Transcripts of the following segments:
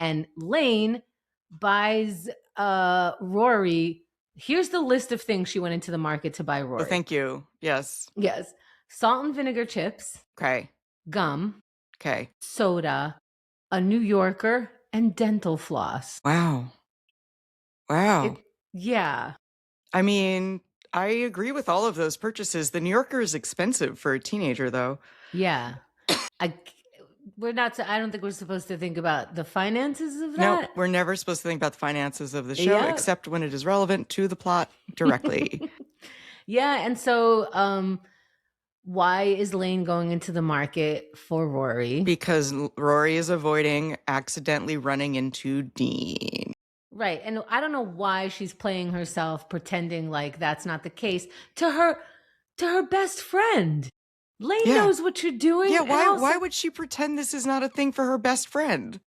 And Lane buys Rory. Here's the list of things she went into the market to buy Rory. Oh, thank you. Yes. Yes. Salt and vinegar chips. Okay. Gum. Okay. Soda. A New Yorker. And dental floss. Wow. Wow. Yeah. I mean, I agree with all of those purchases. The New Yorker is expensive for a teenager, though. Yeah. I don't think we're supposed to think about the finances of No, that. we're never supposed to think about the finances of the show, except when it is relevant to the plot directly. Yeah. And so why is Lane going into the market for Rory? Because Rory is avoiding accidentally running into Dean. Right. And I don't know why she's playing herself, pretending like that's not the case to her best friend. Lane knows what you're doing. Yeah, why would she pretend this is not a thing for her best friend?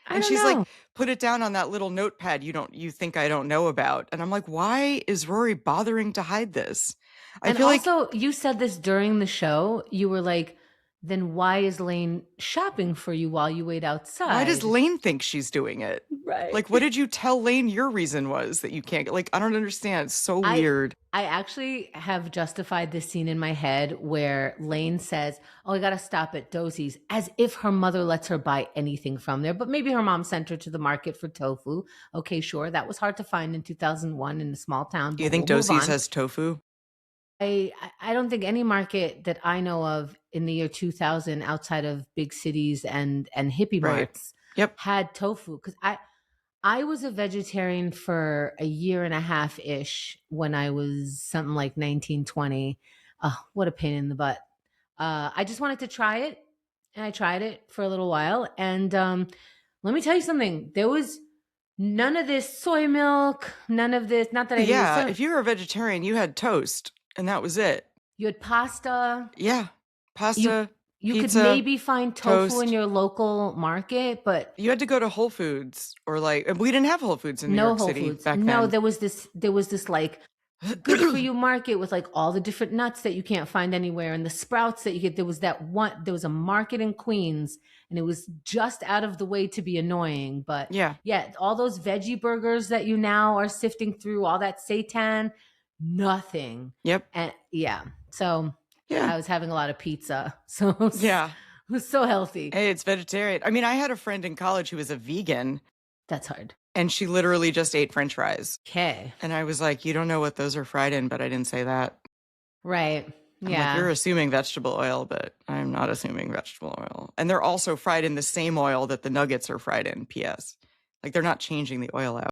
And she's know. like, put it down on that little notepad you think I don't know about. And I'm like, why is Rory bothering to hide this? I feel also, you said this during the show. You were like, then why is Lane shopping for you while you wait outside? Why does Lane think she's doing it? Right. Like, what did you tell Lane your reason was that you can't get? Like, I don't understand. It's so weird. I actually have justified this scene in my head where Lane says, oh, I got to stop at Dosey's, as if her mother lets her buy anything from there. But maybe her mom sent her to the market for tofu. Okay, sure. That was hard to find in 2001 in a small town. Do you think Dosey's has tofu? I don't think any market that I know of in the year 2000 outside of big cities and hippie marts had tofu. Because I was a vegetarian for a year and a half ish when I was something like 19, 20. What a pain in the butt. I just wanted to try it. And I tried it for a little while. And let me tell you something. There was none of this soy milk, none of this. Not that I Yeah, if you were a vegetarian, you had toast. And that was it. You had pasta. Yeah. Pasta. You pizza, could maybe find tofu toast. in your local market, but you had to go to Whole Foods or we didn't have Whole Foods in New York City back then. No, there was this like good for you market with like all the different nuts that you can't find anywhere and the sprouts that you get. There was a market in Queens and it was just out of the way to be annoying. But yeah, all those veggie burgers that you now are sifting through, all that seitan, nothing. Yep. And so I was having a lot of pizza. So it was so healthy. Hey, it's vegetarian. I mean, I had a friend in college who was a vegan. That's hard. And she literally just ate French fries. Okay. And I was like, you don't know what those are fried in, but I didn't say that. Right. I'm like, you're assuming vegetable oil, but I'm not assuming vegetable oil. And they're also fried in the same oil that the nuggets are fried in, P.S. Like, they're not changing the oil out.